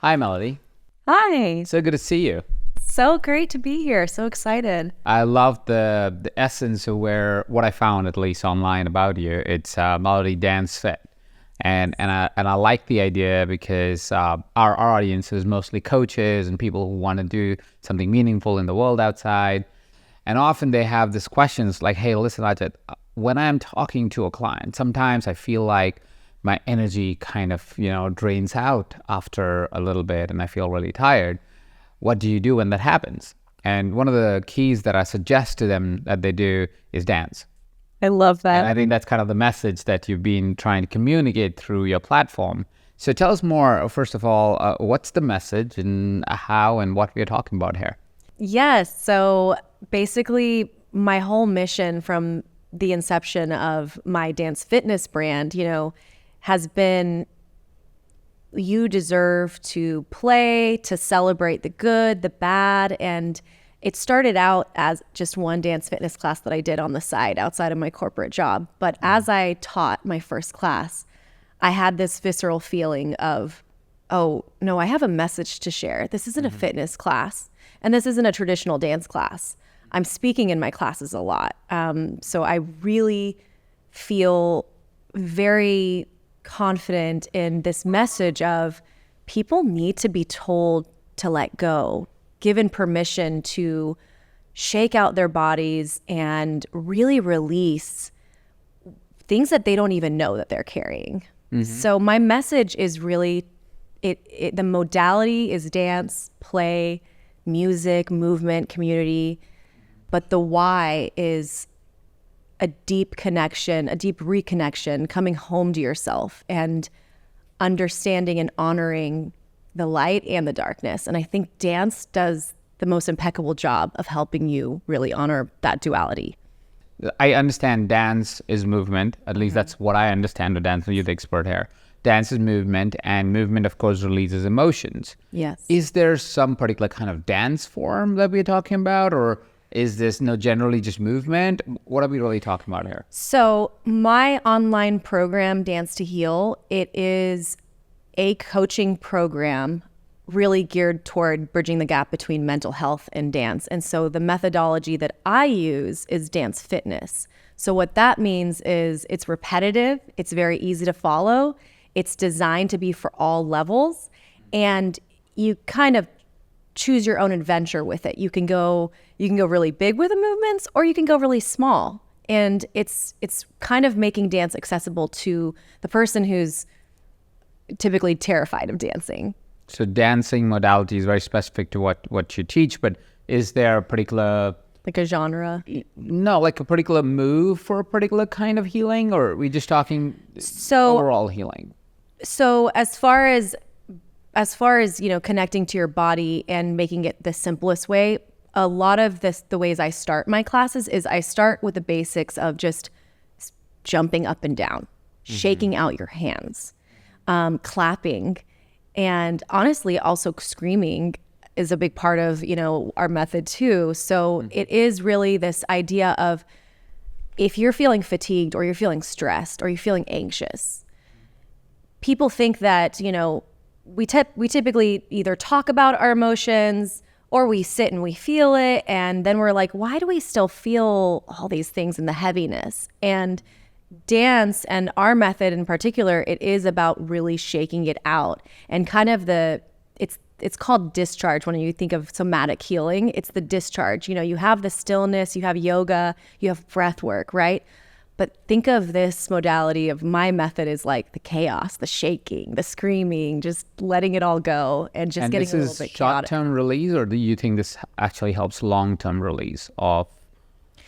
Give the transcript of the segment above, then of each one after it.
Hi, Melody. Hi. So good to see you. So great to be here. So excited. I love the essence of what I found, at least online, about you. It's Melody DanceFit, and I like the idea because our audience is mostly coaches and people who want to do something meaningful in the world outside, and often they have these questions like, "Hey, listen, Ajit, when I'm talking to a client, sometimes I feel like my energy kind of drains out after a little bit, and I feel really tired. What do you do when that happens?" And one of the keys that I suggest to them that they do is dance. I love that. And I think that's kind of the message that you've been trying to communicate through your platform. So tell us more, first of all, what's the message and how and what we're talking about here? Yes. So basically, my whole mission from the inception of my dance fitness brand, has been you deserve to play, to celebrate the good, the bad. And it started out as just one dance fitness class that I did on the side outside of my corporate job. But as I taught my first class, I had this visceral feeling of, oh, no, I have a message to share. This isn't a fitness class, and this isn't a traditional dance class. I'm speaking in my classes a lot. So I really feel very confident in this message of people need to be told to let go, given permission to shake out their bodies and really release things that they don't even know that they're carrying. So my message is really, the modality is dance, play, music, movement, community, but the why is a deep connection, a deep reconnection, coming home to yourself and understanding and honoring the light and the darkness. And I think dance does the most impeccable job of helping you really honor that duality. I understand dance is movement. At least that's what I understand of dance. You're the expert here. Dance is movement, and movement, of course, releases emotions. Yes. Is there some particular kind of dance form that we're talking about, or is this generally just movement? What are we really talking about here? So my online program, Dance to Heal, it is a coaching program really geared toward bridging the gap between mental health and dance. And so the methodology that I use is dance fitness. So what that means is it's repetitive, it's very easy to follow, it's designed to be for all levels, and you kind of choose your own adventure with it. You can go really big with the movements, or you can go really small. And it's kind of making dance accessible to the person who's typically terrified of dancing. So dancing modality is very specific to what you teach, but is there a particular... Like a genre? No, like a particular move for a particular kind of healing, or are we just talking overall healing? So as far as connecting to your body and making it the simplest way, a lot of the ways I start my classes is I start with the basics of just jumping up and down, shaking out your hands, clapping, and honestly also screaming is a big part of our method too. So it is really this idea of, if you're feeling fatigued or you're feeling stressed or you're feeling anxious, people think that we typically either talk about our emotions or we sit and we feel it, and then we're like, why do we still feel all these things in the heaviness? And dance, and our method in particular, it is about really shaking it out, and kind of it's called discharge. When you think of somatic healing, it's the discharge. You have the stillness, you have yoga, you have breath work, right? But think of this modality of my method is like the chaos, the shaking, the screaming, just letting it all go and just getting a little bit chaotic. And this is short-term release, or do you think this actually helps long-term release of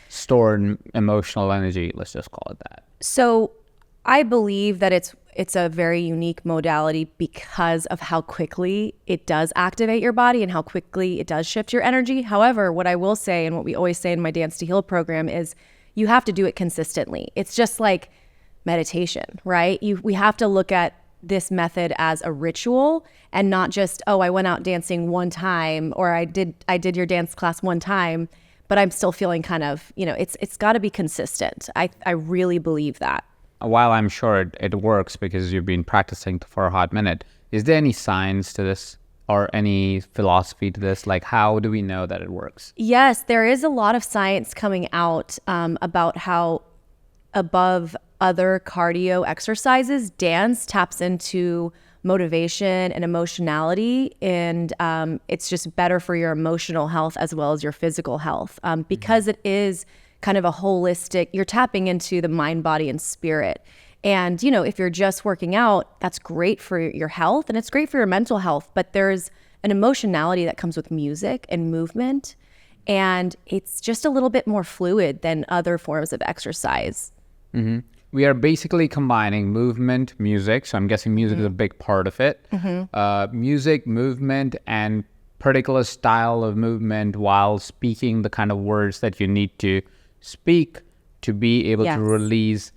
stored emotional energy? Let's just call it that. So I believe that it's a very unique modality because of how quickly it does activate your body and how quickly it does shift your energy. However, what I will say, and what we always say in my Dance to Heal program, is you have to do it consistently. It's just like meditation, right? We have to look at this method as a ritual and not just, oh, I went out dancing one time, or I did your dance class one time, but I'm still feeling kind of, it's got to be consistent. I really believe that. While I'm sure it works because you've been practicing for a hot minute, is there any science to this? or any philosophy to this? Like, how do we know that it works? Yes, there is a lot of science coming out about how above other cardio exercises, dance taps into motivation and emotionality, and it's just better for your emotional health as well as your physical health because it is kind of a holistic, you're tapping into the mind, body, and spirit. And, you know, if you're just working out, that's great for your health and it's great for your mental health, but there's an emotionality that comes with music and movement, and it's just a little bit more fluid than other forms of exercise. Mm-hmm. We are basically combining movement, music. So I'm guessing music is a big part of it. Music, movement, and particular style of movement while speaking the kind of words that you need to speak to be able to release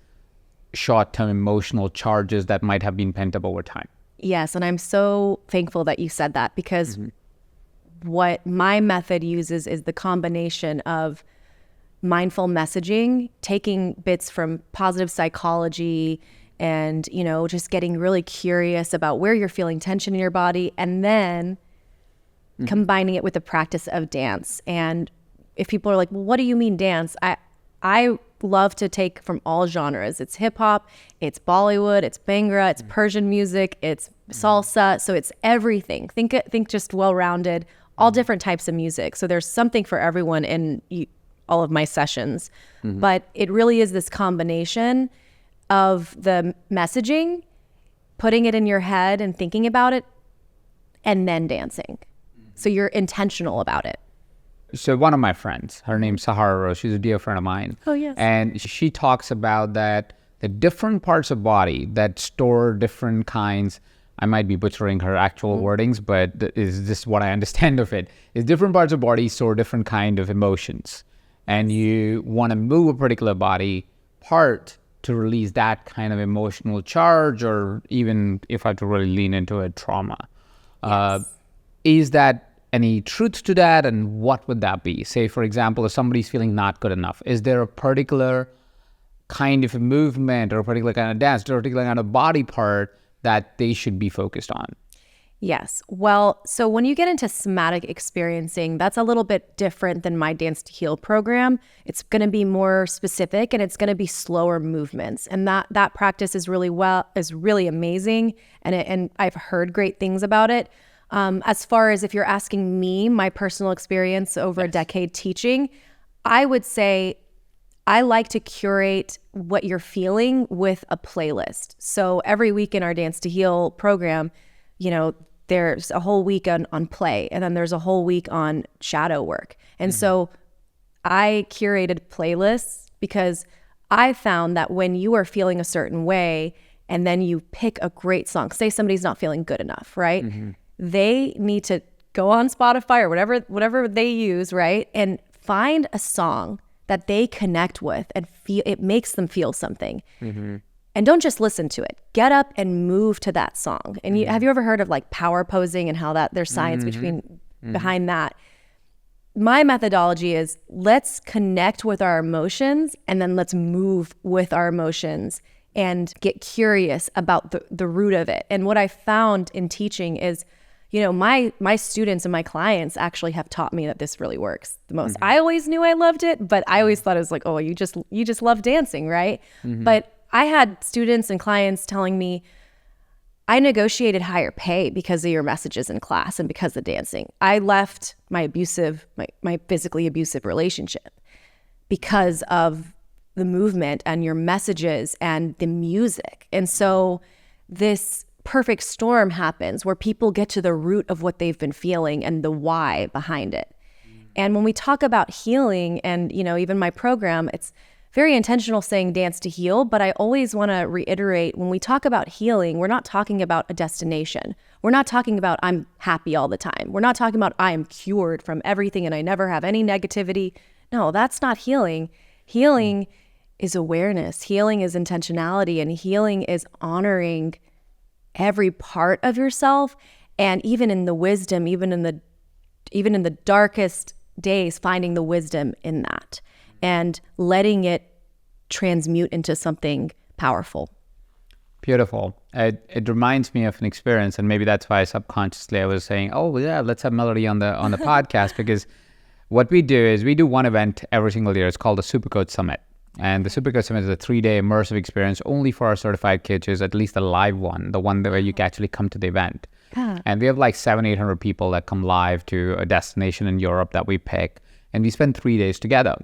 short-term emotional charges that might have been pent up over time. Yes, and I'm so thankful that you said that because what my method uses is the combination of mindful messaging, taking bits from positive psychology and, you know, just getting really curious about where you're feeling tension in your body, and then combining it with the practice of dance. And if people are like, well, what do you mean dance? I love to take from all genres. It's hip hop, it's Bollywood, it's Bhangra, it's Persian music, it's salsa. So it's everything. Think just well-rounded, all different types of music. So there's something for everyone in all of my sessions. But it really is this combination of the messaging, putting it in your head and thinking about it, and then dancing. So you're intentional about it. So one of my friends, her name's Sahara Rose, she's a dear friend of mine. Oh, yes. And she talks about that the different parts of body that store different kinds, I might be butchering her actual wordings, but is this what I understand of it, is different parts of body store different kind of emotions. And you want to move a particular body part to release that kind of emotional charge, or even if I have to really lean into it, trauma. Is that any truth to that, and what would that be? Say, for example, if somebody's feeling not good enough, is there a particular kind of a movement or a particular kind of dance or a particular kind of body part that they should be focused on? Yes. Well, so when you get into somatic experiencing, that's a little bit different than my Dance to Heal program. It's going to be more specific and it's going to be slower movements. And that practice is really amazing. And I've heard great things about it. As far as if you're asking me, my personal experience over a decade teaching, I would say I like to curate what you're feeling with a playlist. So every week in our Dance to Heal program, you know, there's a whole week on play, and then there's a whole week on shadow work. And so I curated playlists because I found that when you are feeling a certain way and then you pick a great song, say somebody's not feeling good enough, right? They need to go on Spotify or whatever they use, right? And find a song that they connect with and feel it makes them feel something. And don't just listen to it. Get up and move to that song. And have you ever heard of like power posing and how that there's science behind that? My methodology is let's connect with our emotions and then let's move with our emotions and get curious about the root of it. And what I found in teaching is, you know, my students and my clients actually have taught me that this really works the most. I always knew I loved it, but I always thought it was like, oh, you just love dancing, right? But I had students and clients telling me, I negotiated higher pay because of your messages in class and because of dancing. I left my physically abusive relationship because of the movement and your messages and the music. And so this perfect storm happens where people get to the root of what they've been feeling and the why behind it. And when we talk about healing and, you know, even my program, it's very intentional saying dance to heal, but I always want to reiterate when we talk about healing, we're not talking about a destination. We're not talking about I'm happy all the time. We're not talking about I am cured from everything and I never have any negativity. No, that's not healing. Healing is awareness. Healing is intentionality, and healing is honoring every part of yourself, and even in the wisdom, even in the darkest days, finding the wisdom in that and letting it transmute into something powerful. Beautiful. It reminds me of an experience, and maybe that's why subconsciously I was saying, "Oh yeah, let's have Melody on the podcast," because what we do is we do one event every single year. It's called the Supercoach Summit, and the Supercoach Summit is a 3-day immersive experience only for our certified coaches, at least a live one, the one where you can actually come to the event. And we have like 700-800 people that come live to a destination in Europe that we pick, and we spend 3 days together.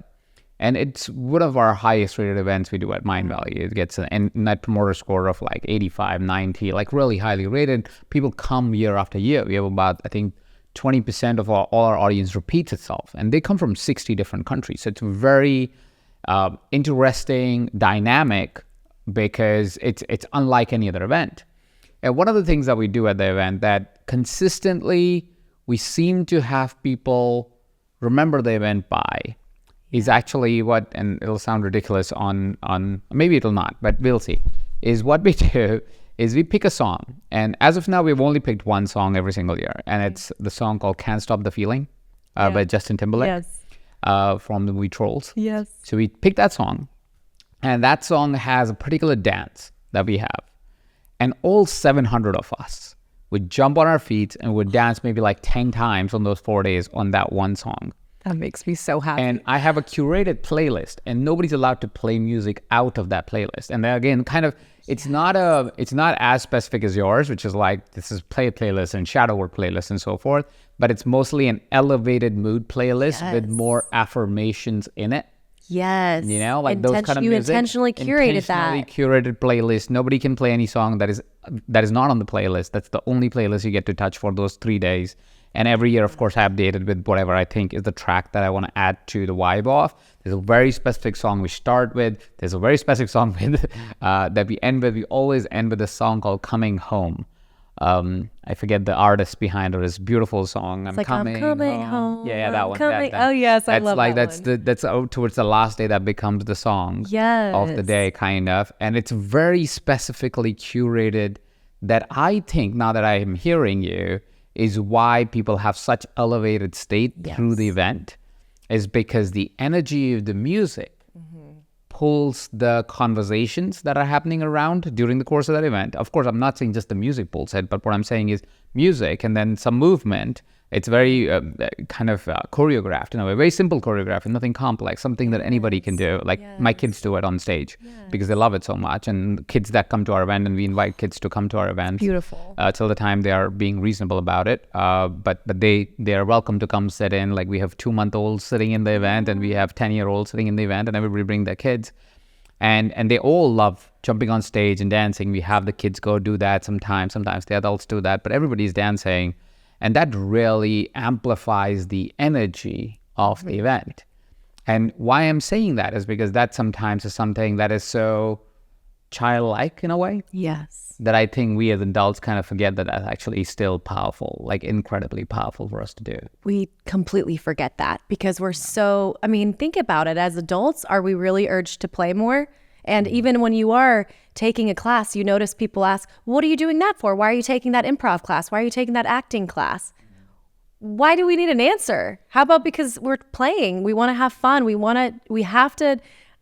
And it's one of our highest rated events we do at Mindvalley. It gets a net promoter score of like 85, 90, like really highly rated. People come year after year. We have about, I think, 20% of all our audience repeats itself. And they come from 60 different countries. So it's very interesting, dynamic, because it's unlike any other event. And one of the things that we do at the event that consistently we seem to have people remember the event by is actually what, and it'll sound ridiculous on maybe it'll not, but we'll see, is what we do is we pick a song. And as of now, we've only picked one song every single year. And it's the song called Can't Stop the Feeling by Justin Timberlake from the movie Trolls. Yes. So we pick that song, and that song has a particular dance that we have. And all 700 of us would jump on our feet and would dance maybe like 10 times on those 4 days on that one song. That makes me so happy. And I have a curated playlist, and nobody's allowed to play music out of that playlist. And then again, kind of, it's not as specific as yours, which is like, this is play playlist and shadow work playlist and so forth, but it's mostly an elevated mood playlist with more affirmations in it. Yes. You know, like those kind of you music. Intentionally curated that. Curated playlist. Nobody can play any song that is not on the playlist. That's the only playlist you get to touch for those 3 days. And every year, of course, I update it with whatever I think is the track that I want to add to the vibe of. There's a very specific song we start with. There's a very specific song with, that we end with. We always end with a song called Coming Home. I forget the artist behind it. It's a beautiful song. I'm coming home. Yeah, that one. Oh yes, I love that one. That's towards the last day that becomes the song of the day, kind of. And it's very specifically curated that I think, now that I am hearing you, is why people have such elevated state through the event, is because the energy of the music pulls the conversations that are happening around during the course of that event. Of course, I'm not saying just the music pulls it, but what I'm saying is music and then some movement. It's very kind of choreographed, in a way, very simple choreographed, nothing complex, something that anybody can do. Like my kids do it on stage because they love it so much. And kids that come to our event, and we invite kids to come to our event. Beautiful. Till the time they are being reasonable about it. But they are welcome to come sit in. Like we have 2-month-olds sitting in the event, and we have 10-year-olds sitting in the event, and everybody bring their kids. And they all love jumping on stage and dancing. We have the kids go do that sometimes. Sometimes the adults do that, but everybody's dancing. And that really amplifies the energy of the event. And why I'm saying that is because that sometimes is something that is so childlike in a way. Yes. That I think we as adults kind of forget that that's actually still powerful, like incredibly powerful for us to do. We completely forget that because we're so, I mean, think about it. As adults, are we really urged to play more? And even when you are taking a class, you notice people ask, what are you doing that for? Why are you taking that improv class? Why are you taking that acting class? Why do we need an answer? How about because we're playing? We want to have fun.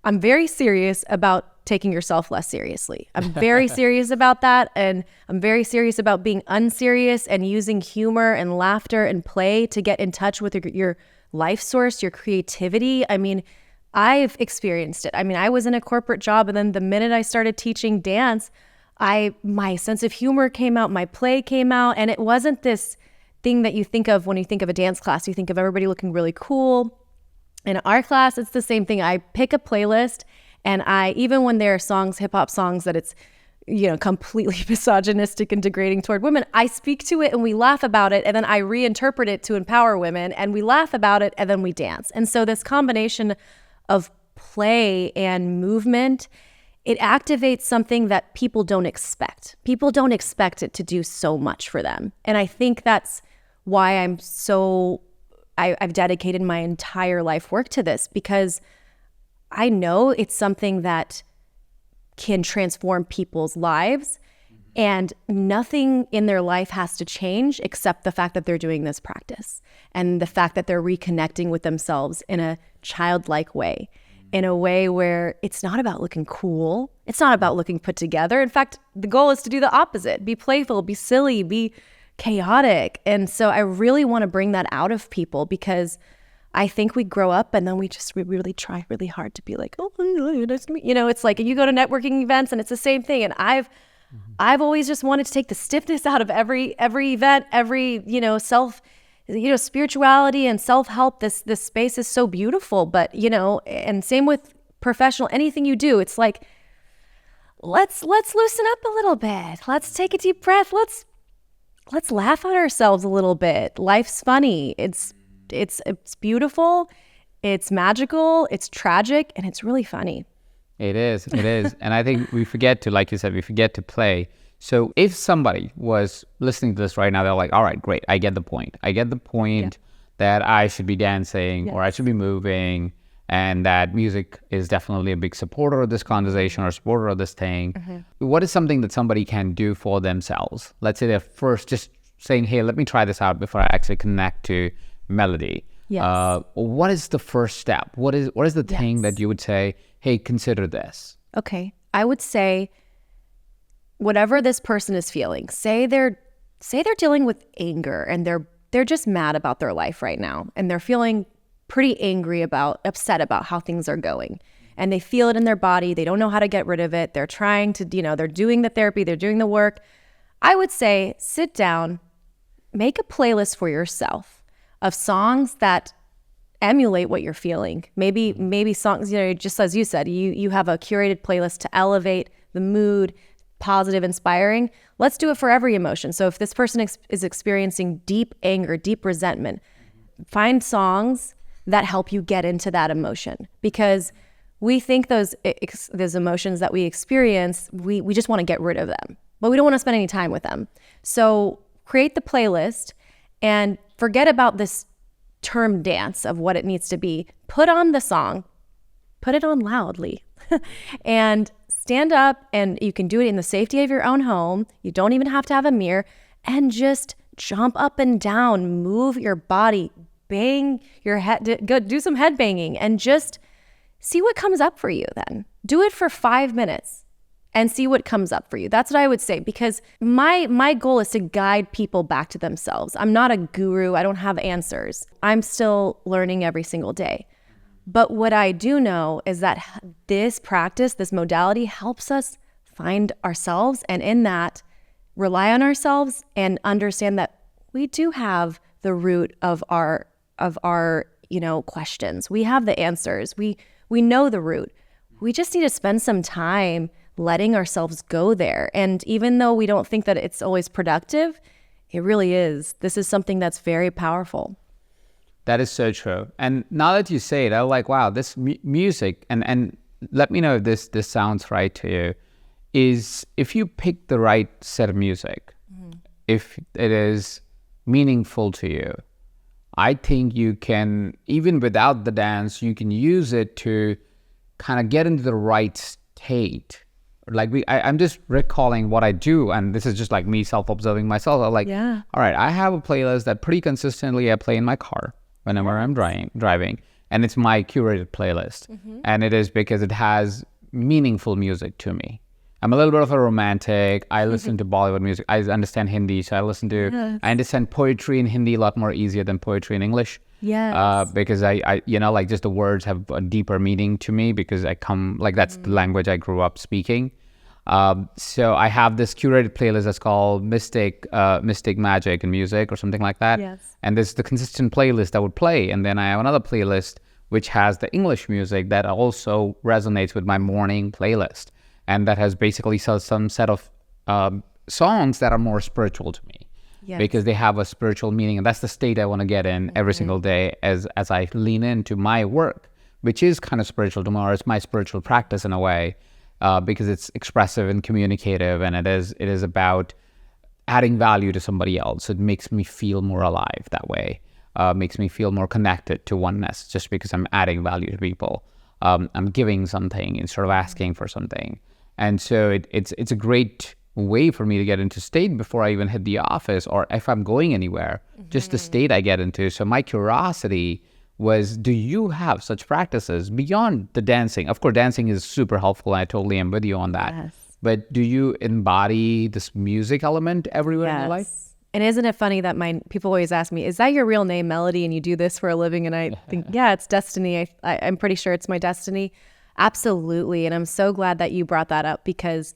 I'm very serious about taking yourself less seriously. I'm very serious about that. And I'm very serious about being unserious and using humor and laughter and play to get in touch with your life source, your creativity. I mean, I've experienced it. I mean, I was in a corporate job, and then the minute I started teaching dance, my sense of humor came out, my play came out, and it wasn't this thing that you think of when you think of a dance class. You think of everybody looking really cool. In our class, it's the same thing. I pick a playlist, and even when there are songs, hip hop songs that it's, completely misogynistic and degrading toward women, I speak to it and we laugh about it, and then I reinterpret it to empower women, and we laugh about it, and then we dance. And so this combination of play and movement, it activates something that people don't expect. People don't expect it to do so much for them. And I think that's why I've dedicated my entire life work to this, because I know it's something that can transform people's lives, and nothing in their life has to change except the fact that they're doing this practice and the fact that they're reconnecting with themselves in a childlike way. in a way where it's not about looking cool. It's not about looking put together. In fact, the goal is to do the opposite, be playful, be silly, be chaotic. And so I really want to bring that out of people, because I think we grow up and then we really try really hard to be like, oh, nice to meet you. It's like you go to networking events and it's the same thing. And I've always just wanted to take the stiffness out of every event, every, self, spirituality and self-help. This space is so beautiful, but, and same with professional, anything you do, it's like, let's loosen up a little bit. Let's take a deep breath. Let's laugh at ourselves a little bit. Life's funny. It's beautiful, it's magical, it's tragic, and it's really funny. It is. And I think we forget to, like you said, we forget to play. So if somebody was listening to this right now, they're like, all right, great, I get the point. That I should be dancing or I should be moving, and that music is definitely a big supporter of this conversation or supporter of this thing. What is something that somebody can do for themselves? Let's say they're first just saying, hey, let me try this out before I actually connect to Melody. Yes. What is the first step? What is the thing that you would say, hey, consider this? Okay. I would say whatever this person is feeling, say they're dealing with anger and they're just mad about their life right now, and they're feeling pretty upset about how things are going, and they feel it in their body. They don't know how to get rid of it. They're trying to, they're doing the therapy, they're doing the work. I would say sit down, make a playlist for yourself of songs that emulate what you're feeling. Maybe songs, just as you said, you have a curated playlist to elevate the mood, positive, inspiring. Let's do it for every emotion. So if this person is experiencing deep anger, deep resentment, find songs that help you get into that emotion, because we think those emotions that we experience, we just want to get rid of them, but we don't want to spend any time with them. So create the playlist and forget about this term dance of what it needs to be. Put on the song, put it on loudly, and stand up, and you can do it in the safety of your own home. You don't even have to have a mirror, and just jump up and down, move your body, bang your head, go do some head banging, and just see what comes up for you then. Do it for 5 minutes and see what comes up for you. That's what I would say, because my goal is to guide people back to themselves. I'm not a guru. I don't have answers. I'm still learning every single day. But what I do know is that this practice, this modality, helps us find ourselves, and in that, rely on ourselves and understand that we do have the root of our questions. We have the answers. We know the root. We just need to spend some time letting ourselves go there. And even though we don't think that it's always productive, it really is. This is something that's very powerful. That is so true. And now that you say it, I'm like, wow, this music, and let me know if this sounds right to you, is if you pick the right set of music, if it is meaningful to you, I think you can, even without the dance, you can use it to kind of get into the right state. Like I'm just recalling what I do, and this is just like me self-observing myself. I'm like, all right, I have a playlist that pretty consistently I play in my car whenever I'm driving, and it's my curated playlist, and it is because it has meaningful music to me. I'm a little bit of a romantic. I listen to Bollywood music. I understand Hindi, so I understand poetry in Hindi a lot more easier than poetry in English. Yes. Because I like just the words have a deeper meaning to me, because that's the language I grew up speaking. So I have this curated playlist that's called Mystic Magic and Music or something like that. Yes. And this is the consistent playlist that would play. And then I have another playlist which has the English music that also resonates with my morning playlist. And that has basically some set of songs that are more spiritual to me. Yes. Because they have a spiritual meaning, and that's the state I want to get in every single day as I lean into my work, which is kind of spiritual to me, or it's my spiritual practice in a way, because it's expressive and communicative, and it is about adding value to somebody else. It makes me feel more alive that way, makes me feel more connected to oneness, just because I'm adding value to people. I'm giving something instead of asking for something, and so it's a great way for me to get into state before I even hit the office, or if I'm going anywhere, just the state I get into. So my curiosity was, do you have such practices beyond the dancing? Of course, dancing is super helpful. I totally am with you on that. Yes. But do you embody this music element everywhere in your life? And isn't it funny that people always ask me, is that your real name, Melody, and you do this for a living? And I think, yeah, it's destiny. I'm pretty sure it's my destiny. Absolutely. And I'm so glad that you brought that up, because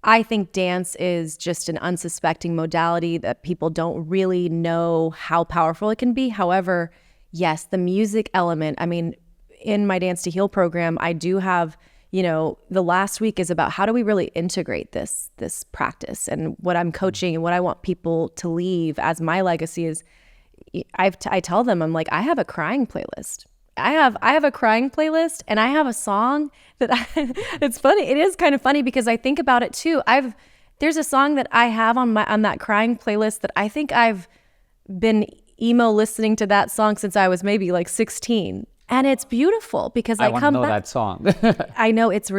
I think dance is just an unsuspecting modality that people don't really know how powerful it can be. However, yes, the music element, I mean, in my Dance to Heal program, I do have, the last week is about how do we really integrate this practice, and what I'm coaching and what I want people to leave as my legacy is, I tell them, I'm like, I have a crying playlist. I have a crying playlist, and I have a song that it's funny. It is kind of funny because I think about it too. There's a song that I have on that crying playlist that I think I've been emo listening to that song since I was maybe like 16. And it's beautiful because I want come to know back. that song. I know, it's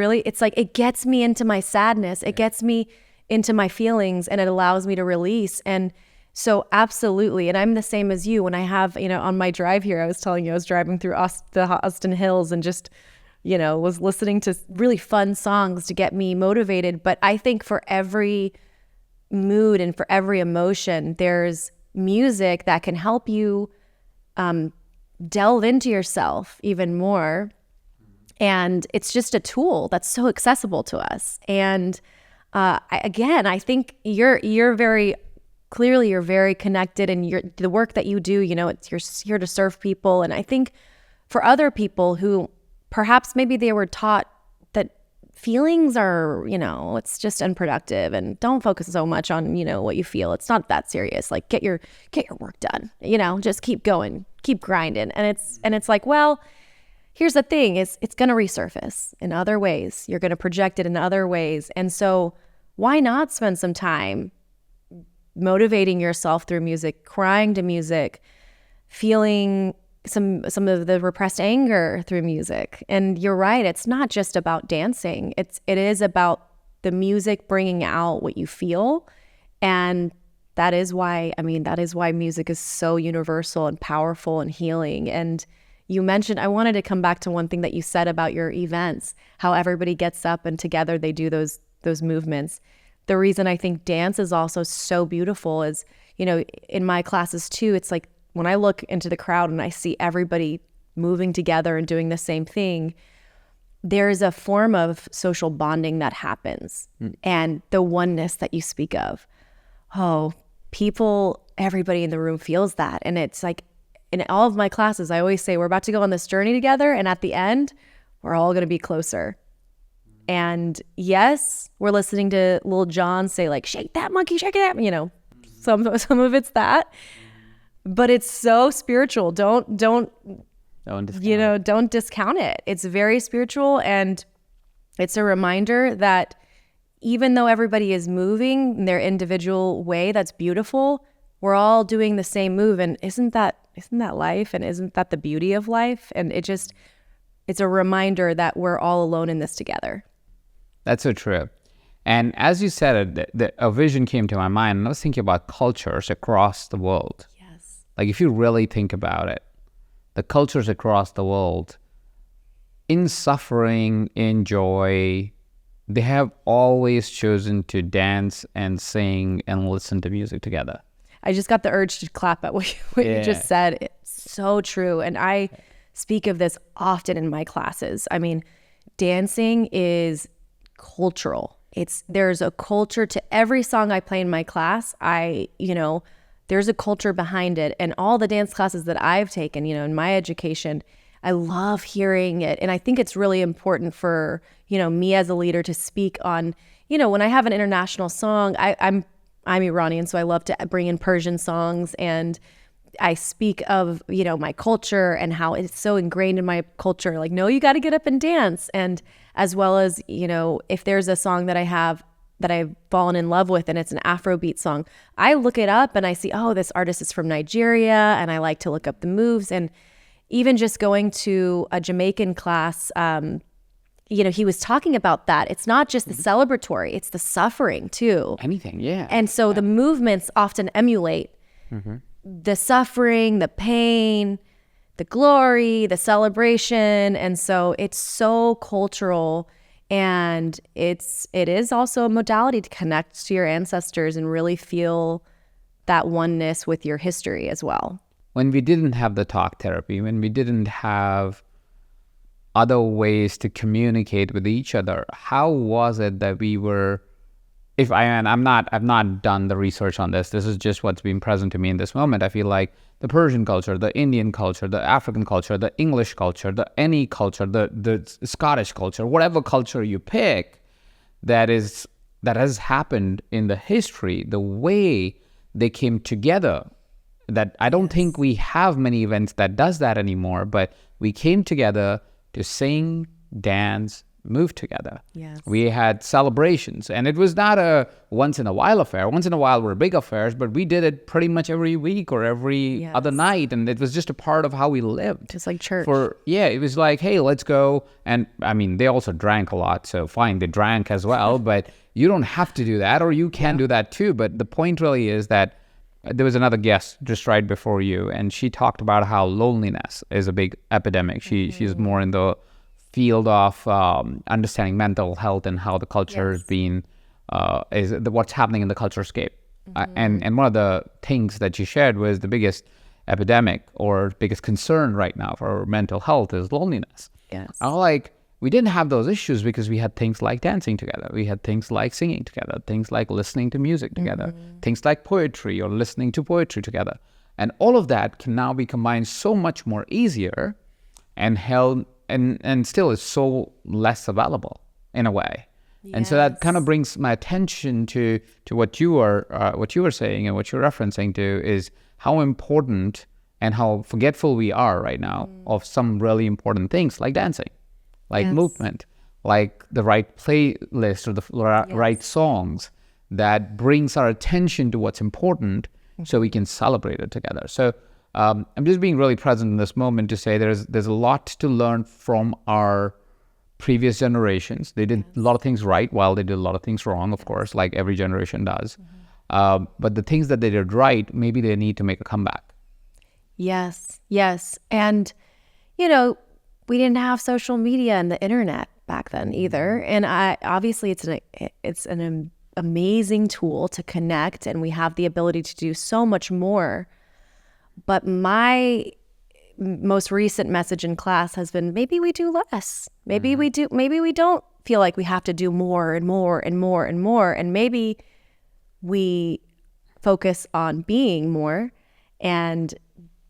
like, it gets me into my sadness. It gets me into my feelings, and it allows me to release. And so absolutely. And I'm the same as you. When I have, on my drive here, I was telling you, I was driving through the Austin Hills and just, was listening to really fun songs to get me motivated. But I think for every mood and for every emotion, there's music that can help you delve into yourself even more. And it's just a tool that's so accessible to us. And I think you're very clearly, you're very connected, and the work that you do, you're here to serve people. And I think for other people who perhaps maybe they were taught that feelings are, it's just unproductive, and don't focus so much on, what you feel. It's not that serious. Like, get your work done, just keep going, keep grinding. And it's like, well, here's the thing, it's going to resurface in other ways. You're going to project it in other ways. And so why not spend some time motivating yourself through music, crying to music, feeling some of the repressed anger through music. And you're right, it's not just about dancing. It is about the music bringing out what you feel. And that is why music is so universal and powerful and healing. And you mentioned, I wanted to come back to one thing that you said about your events, how everybody gets up and together they do those movements. The reason I think dance is also so beautiful is, in my classes too, it's like when I look into the crowd and I see everybody moving together and doing the same thing, there's a form of social bonding that happens. And the oneness that you speak of, everybody in the room feels that. And it's like, in all of my classes, I always say, we're about to go on this journey together, and at the end, we're all going to be closer. And yes, we're listening to Lil Jon say, like, shake that monkey, shake that, some of it's that, but it's so spiritual. Don't discount it. It's very spiritual, and it's a reminder that even though everybody is moving in their individual way, that's beautiful, we're all doing the same move. And isn't that life? And isn't that the beauty of life? And it's a reminder that we're all alone in this together. That's so true. And as you said it, a vision came to my mind, and I was thinking about cultures across the world. Yes. Like, if you really think about it, the cultures across the world, in suffering, in joy, they have always chosen to dance and sing and listen to music together. I just got the urge to clap at what you just said. It's so true. And I speak of this often in my classes. I mean, dancing is cultural. There's a culture to every song I play in my class. There's a culture behind it. And all the dance classes that I've taken, in my education, I love hearing it. And I think it's really important for, me as a leader to speak on, when I have an international song, I'm Iranian, so I love to bring in Persian songs, and I speak of, my culture and how it's so ingrained in my culture. Like, no, you got to get up and dance. And as well as, if there's a song that I have that I've fallen in love with and it's an Afrobeat song, I look it up and I see, this artist is from Nigeria, and I like to look up the moves. And even just going to a Jamaican class, he was talking about that. It's not just the celebratory, it's the suffering too. Anything, yeah. And so the movements often emulate the suffering, the pain, the glory, the celebration. And so it's so cultural, and it is also a modality to connect to your ancestors and really feel that oneness with your history as well. When we didn't have the talk therapy, when we didn't have other ways to communicate with each other, how was it that we were, I've not done the research on this. This is just what's being present to me in this moment. I feel like the Persian culture, the Indian culture, the African culture, the English culture, any culture, the Scottish culture, whatever culture you pick, that has happened in the history, the way they came together, that I don't think we have many events that does that anymore, but we came together to sing, dance, move together. Yes. We had celebrations, and it was not a once in a while affair. Once in a while were big affairs, but we did it pretty much every week or every other night, and it was just a part of how we lived. Just like church. It was like, hey, let's go. And I mean, they also drank a lot, so fine, they drank as well, but you don't have to do that, or you can do that too. But the point really is that there was another guest just right before you, and she talked about how loneliness is a big epidemic. She's more in the field of understanding mental health and how the culture is being what's happening in the culture scape. And one of the things that she shared was the biggest epidemic or biggest concern right now for mental health is loneliness. Yes. I'm like, we didn't have those issues because we had things like dancing together. We had things like singing together, things like listening to music together, things like poetry or listening to poetry together. And all of that can now be combined so much more easier and held and still is so less available in a way. Yes. And so that kind of brings my attention to what you were saying and what you're referencing to is how important and how forgetful we are right now of some really important things like dancing, like movement, like the right playlist or the right songs that brings our attention to what's important so we can celebrate it together. So I'm just being really present in this moment to say there's a lot to learn from our previous generations. They did a lot of things right while they did a lot of things wrong, of course, like every generation does. But the things that they did right, maybe they need to make a comeback. Yes. And, we didn't have social media and the internet back then either. And obviously it's an amazing tool to connect, and we have the ability to do so much more. But my most recent message in class has been, maybe we do less. Maybe we don't feel like we have to do more and more and more and more. And maybe we focus on being more and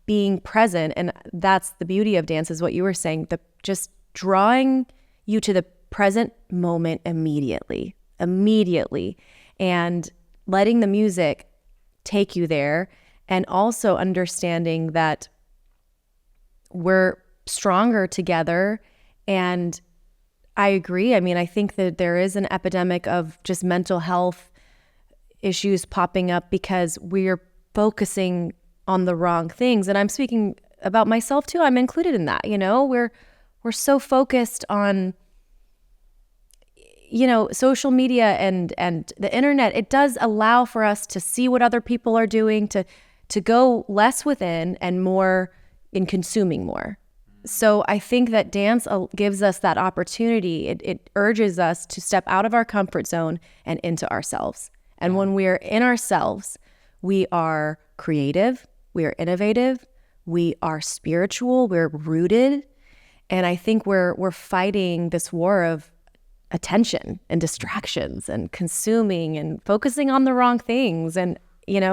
being present. And that's the beauty of dance, is what you were saying, just drawing you to the present moment immediately, and letting the music take you there. And also understanding that we're stronger together. And I agree. I mean, I think that there is an epidemic of just mental health issues popping up because we're focusing on the wrong things. And I'm speaking about myself too. I'm included in that. We're so focused on, social media and the internet. It does allow for us to see what other people are doing, to go less within and more in consuming more. So I think that dance gives us that opportunity. It urges us to step out of our comfort zone and into ourselves. And when we're in ourselves, we are creative, we are innovative, we are spiritual, we're rooted. And I think we're fighting this war of attention and distractions and consuming and focusing on the wrong things. And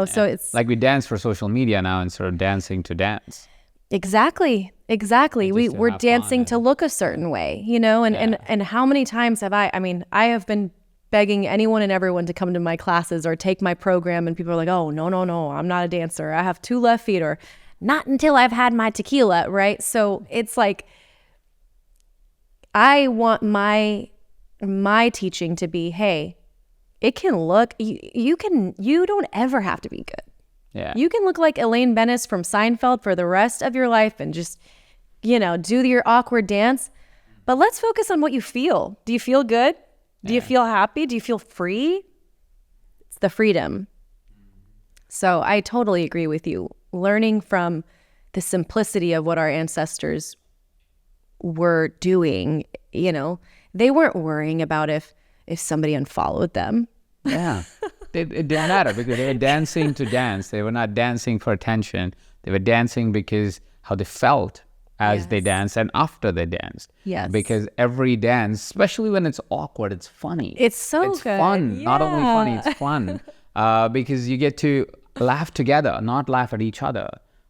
so it's like we dance for social media now instead of dancing to dance. Exactly. We're dancing to look a certain way, and how many times have I have been begging anyone and everyone to come to my classes or take my program, and people are like, oh, no, I'm not a dancer. I have 2 left feet, or not until I've had my tequila, right? So it's like, I want my teaching to be, hey, it can look, you don't ever have to be good. Yeah. You can look like Elaine Bennis from Seinfeld for the rest of your life and just, do your awkward dance. But let's focus on what you feel. Do you feel good? Do you feel happy? Do you feel free? It's the freedom. So I totally agree with you. Learning from the simplicity of what our ancestors were doing. You know, they weren't worrying about if somebody unfollowed them. Yeah. It didn't matter because they were dancing to dance. They were not dancing for attention. They were dancing because how they felt as they danced and after they danced. Yes. Because every dance, especially when it's awkward, it's funny. It's good. Fun. Yeah. Not only funny, it's fun. Because you get to laugh together, not laugh at each other.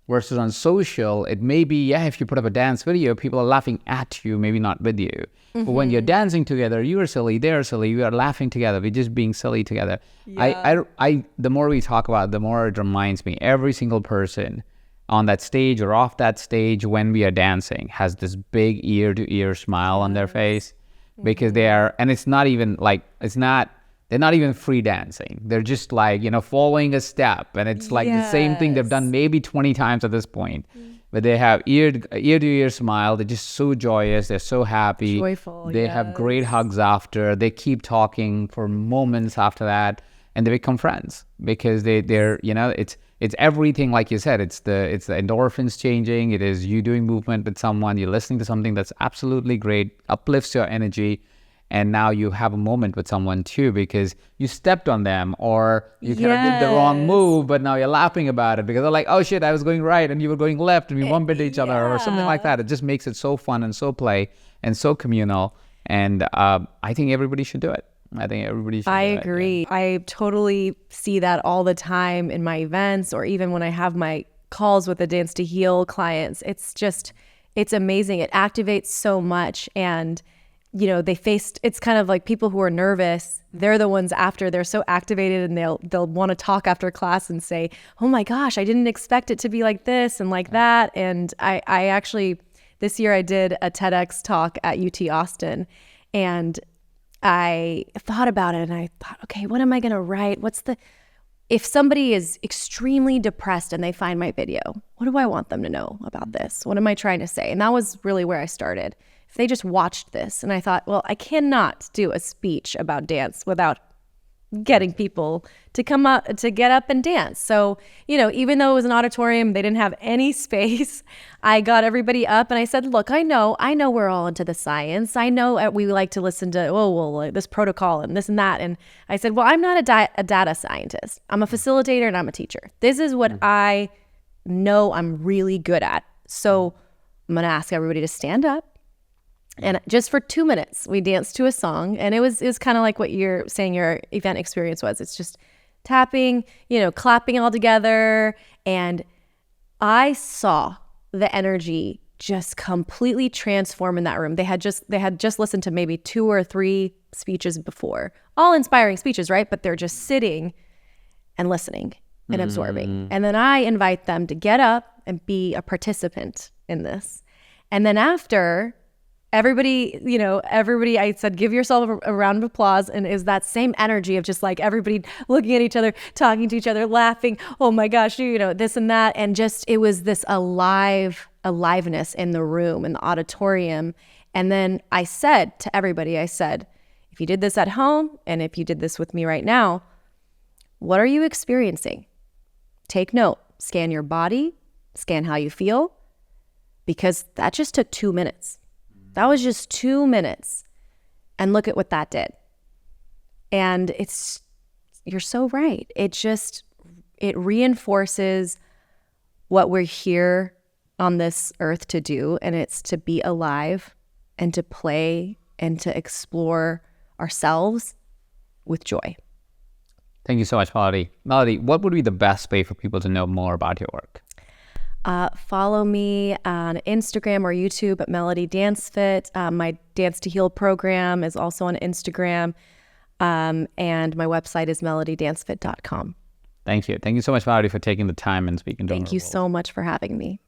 Versus on social, it may be, if you put up a dance video, people are laughing at you, maybe not with you. But when you're dancing together, you're silly, they're silly, we are laughing together, we're just being silly together. Yeah. I the more we talk about it, the more it reminds me, every single person on that stage or off that stage when we are dancing has this big ear-to-ear smile on their face because they are, and it's not even like, they're not even free dancing. They're just like, following a step. And it's like the same thing they've done maybe 20 times at this point. But they have ear-to-ear smile. They're just so joyous. They're so happy. Joyful, They have great hugs after. They keep talking for moments after that. And they become friends because they're it's everything like you said. It's the endorphins changing. It is you doing movement with someone. You're listening to something that's absolutely great, uplifts your energy. And now you have a moment with someone too because you stepped on them or you kind of did the wrong move, but now you're laughing about it because they're like, oh shit, I was going right and you were going left and we bumped into each other or something like that. It just makes it so fun and so play and so communal. And I think everybody should do it. I think everybody should I do it. agree. I totally see that all the time in my events or even when I have my calls with the Dance to Heal clients. It's amazing. It activates so much. And it's kind of like people who are nervous, they're the ones after they're so activated and they'll want to talk after class and say, oh my gosh, I didn't expect it to be like this and like that. And I actually, this year I did a TEDx talk at UT Austin and I thought about it and I thought, okay, what am I going to write? If somebody is extremely depressed and they find my video, what do I want them to know about this? What am I trying to say? And that was really where I started. If they just watched this and I thought, well, I cannot do a speech about dance without getting people to get up and dance. So, even though it was an auditorium, they didn't have any space. I got everybody up and I said, look, I know we're all into the science. I know we like to listen to, this protocol and this and that. And I said, well, I'm not a data scientist. I'm a facilitator and I'm a teacher. This is what I know I'm really good at. So I'm going to ask everybody to stand up. And just for 2 minutes, we danced to a song. And it was kind of like what you're saying your event experience was. It's just tapping, clapping all together. And I saw the energy just completely transform in that room. They had just listened to maybe 2 or 3 speeches before. All inspiring speeches, right? But they're just sitting and listening and absorbing. And then I invite them to get up and be a participant in this. And then after... Everybody, I said, give yourself a round of applause. And it was that same energy of just like everybody looking at each other, talking to each other, laughing. Oh my gosh, this and that. And just, it was this aliveness in the room, in the auditorium. And then I said to everybody, if you did this at home and if you did this with me right now, what are you experiencing? Take note, scan your body, scan how you feel, because that just took 2 minutes. That was just 2 minutes. And look at what that did. And you're so right. It reinforces what we're here on this earth to do. And it's to be alive and to play and to explore ourselves with joy. Thank you so much, Melody. Melody, what would be the best way for people to know more about your work? Follow me on Instagram or YouTube at Melody DanceFit. My Dance to Heal program is also on Instagram. And my website is melodydancefit.com. Thank you. Thank you so much, Melody, for taking the time and speaking to us. Thank you so much for having me.